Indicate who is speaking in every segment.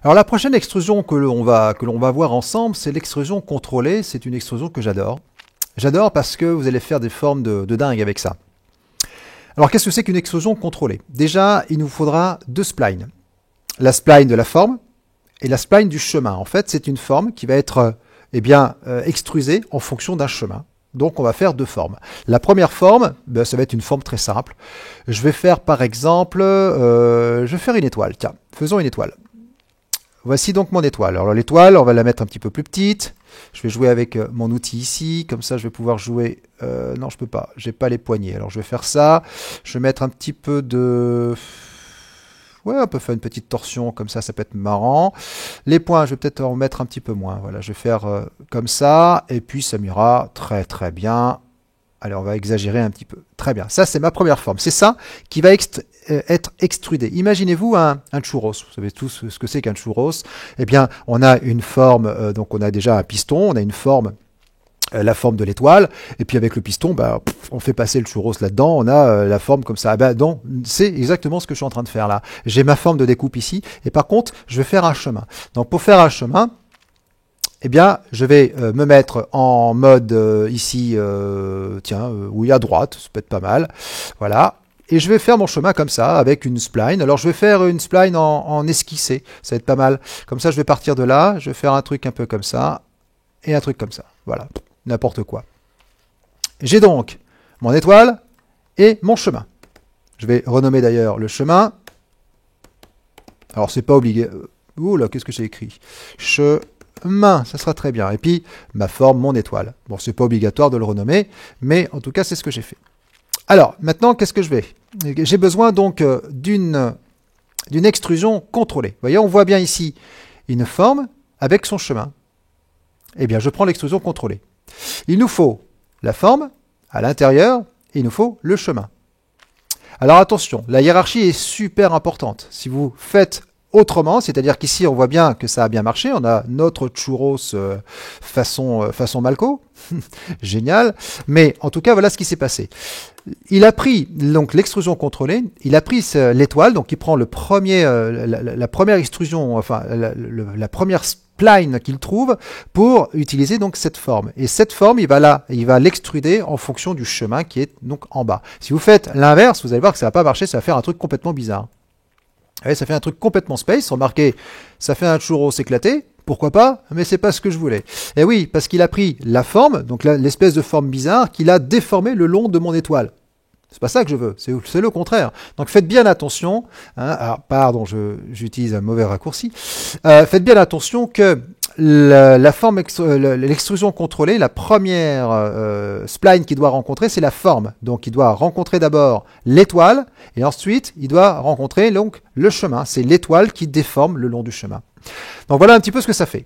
Speaker 1: Alors la prochaine extrusion que l'on va voir ensemble, c'est l'extrusion contrôlée. C'est une extrusion que j'adore. J'adore parce que vous allez faire des formes de dingue avec ça. Alors qu'est-ce que c'est qu'une extrusion contrôlée? Déjà, il nous faudra deux splines. La spline de la forme et la spline du chemin. En fait, c'est une forme qui va être extrusée en fonction d'un chemin. Donc on va faire deux formes. La première forme, ça va être une forme très simple. Je vais faire par exemple, je vais faire une étoile. Tiens, faisons une étoile. Voici donc mon étoile. Alors l'étoile, on va la mettre un petit peu plus petite. Je vais jouer avec mon outil ici. Comme ça, je vais pouvoir jouer... non, je peux pas. J'ai pas les poignets. Alors je vais faire ça. Je vais mettre un petit peu de... Ouais, on peut faire une petite torsion comme ça peut être marrant. Les points, je vais peut-être en mettre un petit peu moins. Voilà, je vais faire comme ça. Et puis ça m'ira très très bien. Allez, on va exagérer un petit peu. Très bien. Ça, c'est ma première forme. C'est ça qui va être extrudé. Imaginez-vous un churros. Vous savez tous ce que c'est qu'un churros. Eh bien, on a une forme, donc on a déjà un piston, on a une forme, la forme de l'étoile, et puis avec le piston, on fait passer le churros là-dedans, on a la forme comme ça. Non, c'est exactement ce que je suis en train de faire là. J'ai ma forme de découpe ici, et par contre, je vais faire un chemin. Donc pour faire un chemin, eh bien, je vais me mettre en mode ici, oui, à droite, ça peut être pas mal. Voilà. Et je vais faire mon chemin comme ça, avec une spline. Alors, je vais faire une spline en esquissé. Ça va être pas mal. Comme ça, je vais partir de là. Je vais faire un truc un peu comme ça. Et un truc comme ça. Voilà. N'importe quoi. J'ai donc mon étoile et mon chemin. Je vais renommer d'ailleurs le chemin. Alors, c'est pas obligé. Ouh là, qu'est-ce que j'ai écrit? Chemin, ça sera très bien. Et puis, ma forme, mon étoile. Bon, c'est pas obligatoire de le renommer, mais en tout cas, c'est ce que j'ai fait. Alors, maintenant, qu'est-ce que je vais? J'ai besoin donc d'une extrusion contrôlée. Vous voyez, on voit bien ici une forme avec son chemin. Eh bien, je prends l'extrusion contrôlée. Il nous faut la forme à l'intérieur et il nous faut le chemin. Alors attention, la hiérarchie est super importante. Si vous faites autrement, c'est-à-dire qu'ici on voit bien que ça a bien marché, on a notre churros façon Malco, génial, mais en tout cas voilà ce qui s'est passé. Il a pris donc l'extrusion contrôlée, il a pris l'étoile, donc il prend la première extrusion, enfin la première spline qu'il trouve pour utiliser donc cette forme. Et cette forme, il va l'extruder en fonction du chemin qui est donc en bas. Si vous faites l'inverse, vous allez voir que ça va pas marcher, ça va faire un truc complètement bizarre. Ouais, ça fait un truc complètement space. Remarquez, ça fait un churros éclaté. Pourquoi pas? Mais c'est pas ce que je voulais. Et oui, parce qu'il a pris la forme, donc l'espèce de forme bizarre, qu'il a déformée le long de mon étoile. C'est pas ça que je veux, c'est le contraire. Donc faites bien attention. Hein, alors, pardon, j'utilise un mauvais raccourci. Faites bien attention que l'extrusion contrôlée, la première spline qu'il doit rencontrer, c'est la forme. Donc il doit rencontrer d'abord l'étoile et ensuite il doit rencontrer donc le chemin. C'est l'étoile qui déforme le long du chemin. Donc voilà un petit peu ce que ça fait.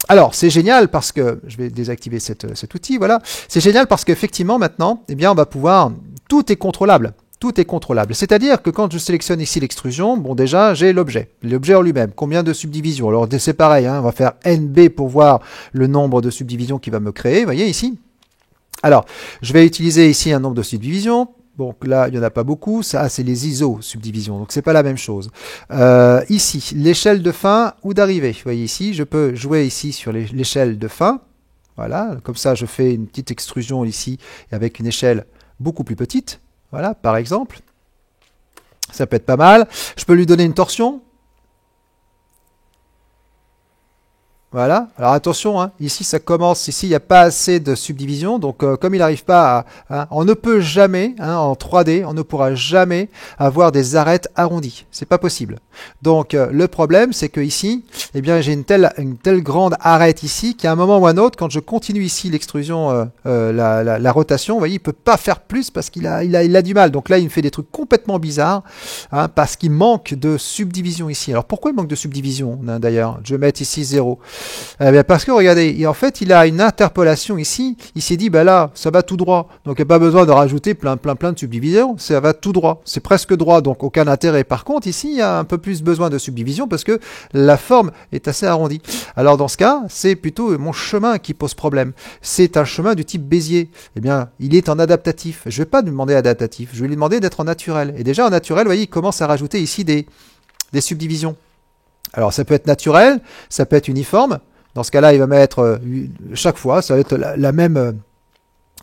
Speaker 1: Alors c'est génial parce que je vais désactiver cet outil. Voilà, c'est génial parce qu'effectivement maintenant, eh bien on va pouvoir, tout est contrôlable. Tout est contrôlable. C'est-à-dire que quand je sélectionne ici l'extrusion, bon déjà j'ai l'objet en lui-même. Combien de subdivisions? Alors c'est pareil, hein, on va faire NB pour voir le nombre de subdivisions qu'il va me créer. Vous voyez ici. Alors je vais utiliser ici un nombre de subdivisions. Donc là, il n'y en a pas beaucoup. Ça, c'est les ISO subdivisions. Donc c'est pas la même chose. Ici, l'échelle de fin ou d'arrivée. Vous voyez ici, je peux jouer ici sur l'échelle de fin. Voilà, comme ça, je fais une petite extrusion ici avec une échelle beaucoup plus petite. Voilà, par exemple. Ça peut être pas mal. Je peux lui donner une torsion. Voilà. Alors attention, hein, ici ça commence, ici il n'y a pas assez de subdivision, donc comme il n'arrive pas à... on ne peut jamais, hein, en 3D, on ne pourra jamais avoir des arêtes arrondies. C'est pas possible. Donc le problème, c'est que ici, eh bien j'ai une telle grande arête ici, qu'à un moment ou à un autre, quand je continue ici l'extrusion, la rotation, vous voyez, il peut pas faire plus parce qu'il a du mal. Donc là, il me fait des trucs complètement bizarres, hein, parce qu'il manque de subdivision ici. Alors pourquoi il manque de subdivision, hein, d'ailleurs? Je vais mettre ici 0. Parce que regardez, en fait il a une interpolation ici, il s'est dit là ça va tout droit, donc il n'y a pas besoin de rajouter plein de subdivisions, ça va tout droit, c'est presque droit, donc aucun intérêt. Par contre ici il y a un peu plus besoin de subdivision parce que la forme est assez arrondie. Alors dans ce cas c'est plutôt mon chemin qui pose problème, c'est un chemin du type Bézier. Eh bien il est en adaptatif, je ne vais pas lui demander adaptatif, je vais lui demander d'être en naturel, et déjà en naturel vous voyez il commence à rajouter ici des subdivisions. Alors ça peut être naturel, ça peut être uniforme. Dans ce cas-là, il va mettre chaque fois, ça va être la même,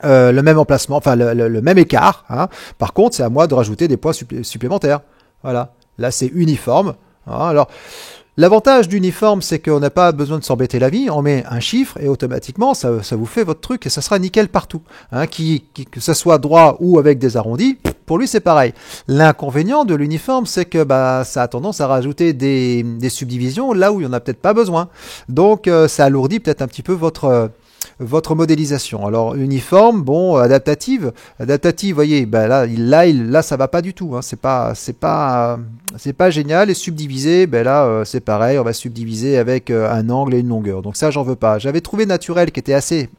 Speaker 1: le même emplacement, enfin le même écart. Hein. Par contre, c'est à moi de rajouter des points supplémentaires. Voilà. Là, c'est uniforme. Hein. Alors, l'avantage d'uniforme, c'est qu'on n'a pas besoin de s'embêter la vie. On met un chiffre et automatiquement, ça vous fait votre truc et ça sera nickel partout. Hein. Que ce soit droit ou avec des arrondis, pour lui, c'est pareil. L'inconvénient de l'uniforme, c'est que bah, ça a tendance à rajouter des subdivisions là où il n'y en a peut-être pas besoin. Donc, ça alourdit peut-être un petit peu votre modélisation. Alors uniforme, bon, adaptative, vous voyez, ben là, ça va pas du tout. Hein. C'est pas génial. Et subdiviser, ben là, c'est pareil. On va subdiviser avec un angle et une longueur. Donc ça, j'en veux pas. J'avais trouvé naturel qui était assez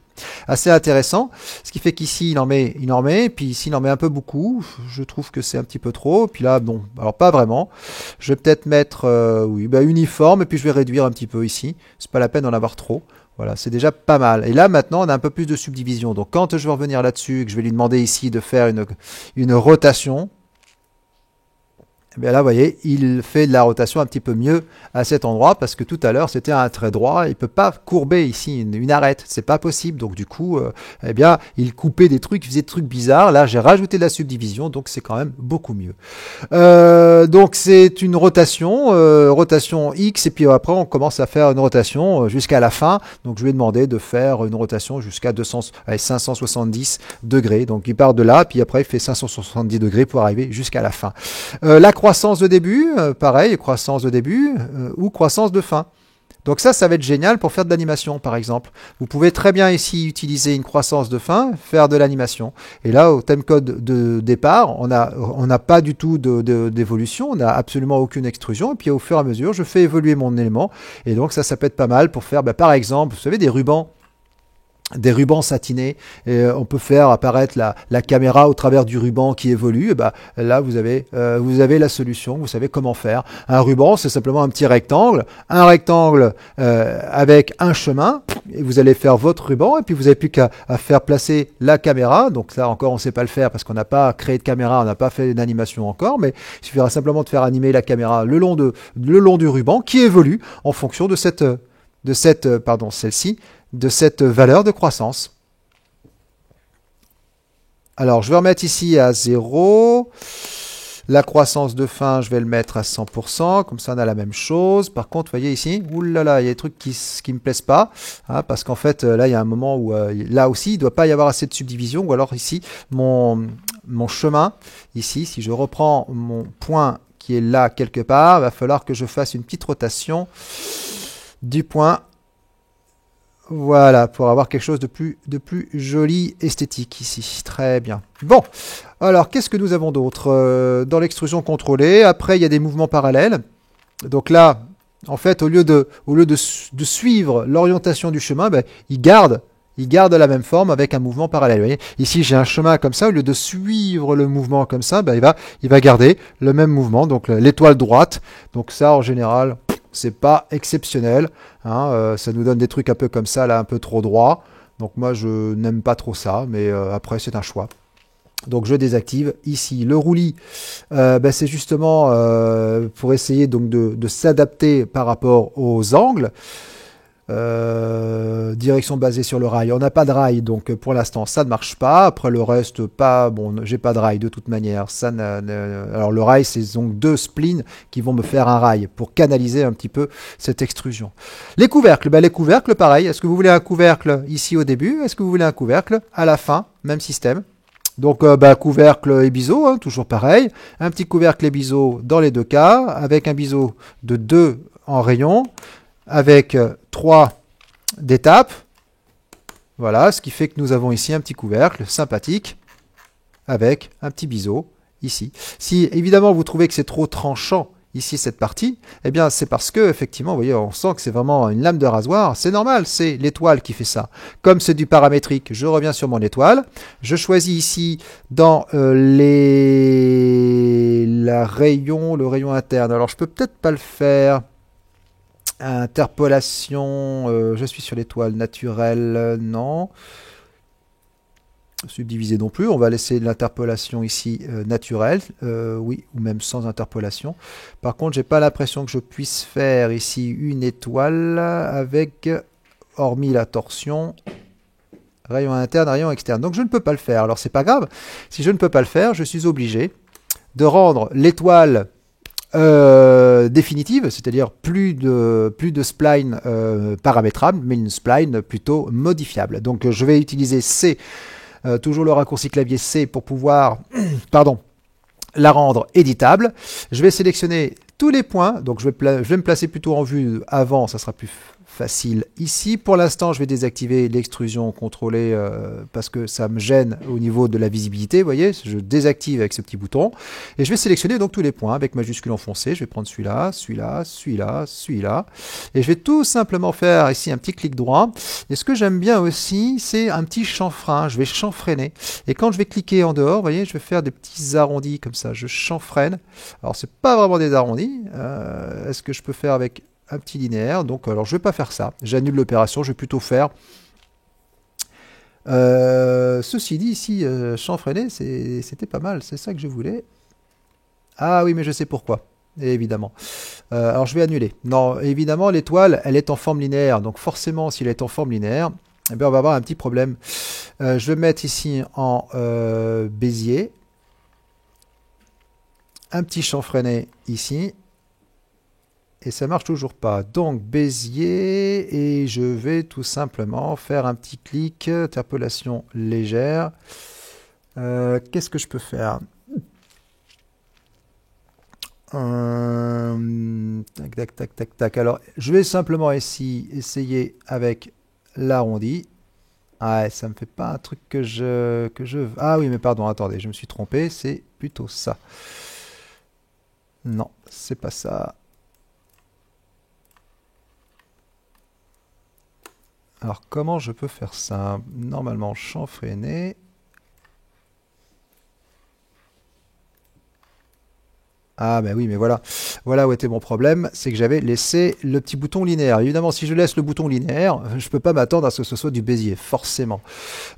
Speaker 1: intéressant. Ce qui fait qu'ici, il en met, puis ici, il en met un peu beaucoup. Je trouve que c'est un petit peu trop. Puis là, bon, alors pas vraiment. Je vais peut-être mettre, oui, ben, uniforme, et puis je vais réduire un petit peu ici. C'est pas la peine d'en avoir trop. Voilà, c'est déjà pas mal. Et là, maintenant, on a un peu plus de subdivision. Donc, quand je vais revenir là-dessus et que je vais lui demander ici de faire une rotation, eh bien là, vous voyez, il fait de la rotation un petit peu mieux à cet endroit parce que tout à l'heure, c'était un trait droit. Il ne peut pas courber ici une arête. C'est pas possible. Donc, du coup, eh bien, il coupait des trucs, il faisait des trucs bizarres. Là, j'ai rajouté de la subdivision, donc c'est quand même beaucoup mieux. Donc, c'est une rotation X, et puis après, on commence à faire une rotation jusqu'à la fin. Donc, je lui ai demandé de faire une rotation jusqu'à 570 degrés. Donc, il part de là, puis après, il fait 570 degrés pour arriver jusqu'à la fin. La croissance de début, pareil, croissance de début ou croissance de fin. Donc ça va être génial pour faire de l'animation, par exemple. Vous pouvez très bien ici utiliser une croissance de fin, faire de l'animation. Et là, au timecode de départ, on n'a pas du tout d'évolution, on n'a absolument aucune extrusion. Et puis au fur et à mesure, je fais évoluer mon élément. Et donc ça peut être pas mal pour faire, par exemple, vous savez, des rubans satinés, et on peut faire apparaître la caméra au travers du ruban qui évolue. Et là vous avez la solution, vous savez comment faire. Un ruban, c'est simplement un petit rectangle, avec un chemin, et vous allez faire votre ruban, et puis vous n'avez plus qu'à faire placer la caméra. Donc là encore, on ne sait pas le faire parce qu'on n'a pas créé de caméra, on n'a pas fait d'animation encore, mais il suffira simplement de faire animer la caméra le long du ruban qui évolue en fonction de celle-ci, de cette valeur de croissance. Alors, je vais remettre ici à 0. La croissance de fin, je vais le mettre à 100%. Comme ça, on a la même chose. Par contre, vous voyez ici, oulala, il y a des trucs qui ne me plaisent pas. Hein, parce qu'en fait, là, il y a un moment où, là aussi, il ne doit pas y avoir assez de subdivision. Ou alors ici, mon chemin, ici, si je reprends mon point qui est là quelque part, il va falloir que je fasse une petite rotation du point. Voilà, pour avoir quelque chose de plus joli, esthétique ici. Très bien. Bon, alors qu'est-ce que nous avons d'autre dans l'extrusion contrôlée? Après, il y a des mouvements parallèles. Donc là, en fait, au lieu de suivre l'orientation du chemin, il garde la même forme avec un mouvement parallèle. Vous voyez, ici, j'ai un chemin comme ça. Au lieu de suivre le mouvement comme ça, il va garder le même mouvement, donc l'étoile droite. Donc ça, en général, c'est pas exceptionnel, hein, ça nous donne des trucs un peu comme ça, là, un peu trop droit. Donc moi, je n'aime pas trop ça, mais après, c'est un choix. Donc je désactive ici le roulis. C'est justement pour essayer donc de s'adapter par rapport aux angles. Direction basée sur le rail. On n'a pas de rail, donc pour l'instant ça ne marche pas. Après le reste, pas bon, j'ai pas de rail de toute manière. Alors le rail, c'est donc 2 splines qui vont me faire un rail pour canaliser un petit peu cette extrusion. Les couvercles, les couvercles, pareil. Est-ce que vous voulez un couvercle ici au début? Est-ce que vous voulez un couvercle à la fin? Même système. Donc couvercle et biseau, hein, toujours pareil. Un petit couvercle et biseau dans les deux cas, avec un biseau de 2 en rayon, avec 3 d'étapes. Voilà, ce qui fait que nous avons ici un petit couvercle sympathique avec un petit biseau ici. Si évidemment vous trouvez que c'est trop tranchant ici cette partie, eh bien c'est parce que effectivement, vous voyez, on sent que c'est vraiment une lame de rasoir. C'est normal, c'est l'étoile qui fait ça. Comme c'est du paramétrique, je reviens sur mon étoile. Je choisis ici dans le rayon interne. Alors je peux peut-être pas le faire. Interpolation, je suis sur l'étoile naturelle, non. subdiviser non plus. On va laisser l'interpolation ici naturelle, oui, ou même sans interpolation. Par contre, j'ai pas l'impression que je puisse faire ici une étoile avec, hormis la torsion, rayon interne, rayon externe. Donc je ne peux pas le faire. Alors c'est pas grave. Si je ne peux pas le faire, je suis obligé de rendre l'étoile définitive, c'est-à-dire plus de spline paramétrable, mais une spline plutôt modifiable. Donc je vais utiliser C, toujours le raccourci clavier C pour pouvoir pardon, la rendre éditable. Je vais sélectionner tous les points, donc je vais me placer plutôt en vue avant, ça sera plus facile ici. Pour l'instant, je vais désactiver l'extrusion contrôlée parce que ça me gêne au niveau de la visibilité. Vous voyez, je désactive avec ce petit bouton. Et je vais sélectionner donc tous les points avec majuscule enfoncée. Je vais prendre celui-là, celui-là, celui-là, celui-là. Et je vais tout simplement faire ici un petit clic droit. Et ce que j'aime bien aussi, c'est un petit chanfrein. Je vais chanfreiner. Et quand je vais cliquer en dehors, vous voyez, je vais faire des petits arrondis comme ça. Je chanfreine. Alors, c'est pas vraiment des arrondis. Est-ce que je peux faire avec un petit linéaire? Donc, alors, je vais pas faire ça. J'annule l'opération. Je vais plutôt faire... ceci dit, ici, chanfreiner, c'était pas mal. C'est ça que je voulais. Ah oui, mais je sais pourquoi. Évidemment. Alors, je vais annuler. Non, évidemment, l'étoile, elle est en forme linéaire. Donc, forcément, si elle est en forme linéaire, eh bien, on va avoir un petit problème. Je vais mettre ici en Bézier. Un petit chanfreiné ici. Et ça marche toujours pas. Donc Bézier, et je vais tout simplement faire un petit clic, interpolation légère. Qu'est-ce que je peux faire? Tac, tac, tac, tac, tac. Alors, je vais simplement ici essayer avec l'arrondi. Ah, ça me fait pas un truc que je... Ah oui, mais pardon, attendez, je me suis trompé. C'est plutôt ça. Non, c'est pas ça. Alors, comment je peux faire ça? Normalement, chanfreiner. Ah, ben oui, mais voilà. Voilà où était mon problème. C'est que j'avais laissé le petit bouton linéaire. Évidemment, si je laisse le bouton linéaire, je ne peux pas m'attendre à ce que ce soit du Bézier, forcément.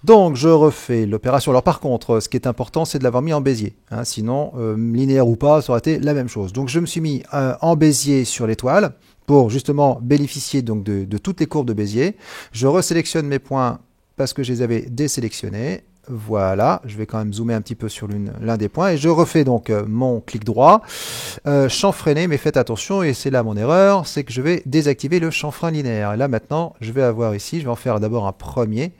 Speaker 1: Donc, je refais l'opération. Alors, par contre, ce qui est important, c'est de l'avoir mis en Bézier. Hein, sinon, linéaire ou pas, ça aurait été la même chose. Donc, je me suis mis en Bézier sur l'étoile pour justement bénéficier donc de toutes les courbes de Bézier. Je resélectionne mes points parce que je les avais désélectionnés. Voilà, je vais quand même zoomer un petit peu sur l'un des points et je refais donc mon clic droit, chanfreiner, mais faites attention, et c'est là mon erreur, c'est que je vais désactiver le chanfrein linéaire. Et là maintenant, je vais avoir ici, je vais en faire d'abord un premier,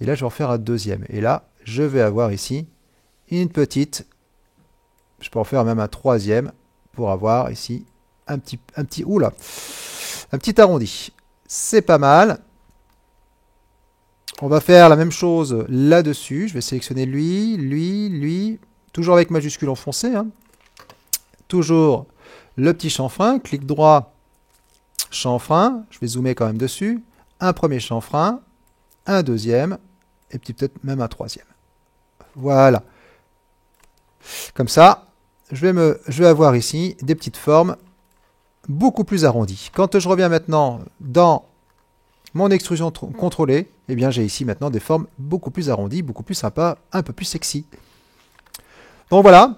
Speaker 1: et là je vais en faire un deuxième. Et là, je vais avoir ici une petite, je peux en faire même un troisième, pour avoir ici un petit arrondi. C'est pas mal. On va faire la même chose là-dessus. Je vais sélectionner lui, toujours avec majuscule enfoncée. Hein. Toujours le petit chanfrein. Clic droit, chanfrein. Je vais zoomer quand même dessus. Un premier chanfrein, un deuxième, et peut-être même un troisième. Voilà. Comme ça, je vais avoir ici des petites formes beaucoup plus arrondies. Quand je reviens maintenant dans mon extrusion contrôlée, eh bien j'ai ici maintenant des formes beaucoup plus arrondies, beaucoup plus sympas, un peu plus sexy. Donc voilà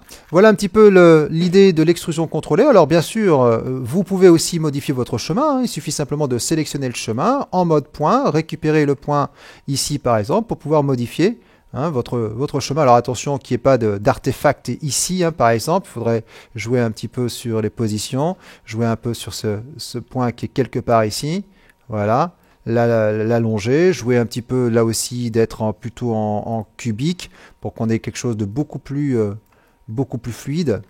Speaker 1: un petit peu l'idée de l'extrusion contrôlée. Alors bien sûr, vous pouvez aussi modifier votre chemin. Hein. Il suffit simplement de sélectionner le chemin en mode point, récupérer le point ici par exemple pour pouvoir modifier votre chemin. Alors attention qu'il n'y ait pas d'artefact ici par exemple. Il faudrait jouer un petit peu sur les positions, jouer un peu sur ce point qui est quelque part ici. Voilà. L'allonger, jouer un petit peu là aussi d'être plutôt en cubique pour qu'on ait quelque chose de beaucoup plus fluide.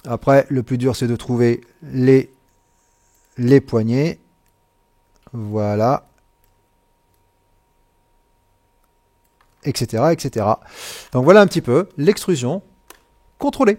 Speaker 1: Après, le plus dur c'est de trouver les poignées. Voilà. Etc. Donc voilà un petit peu l'extrusion contrôlée.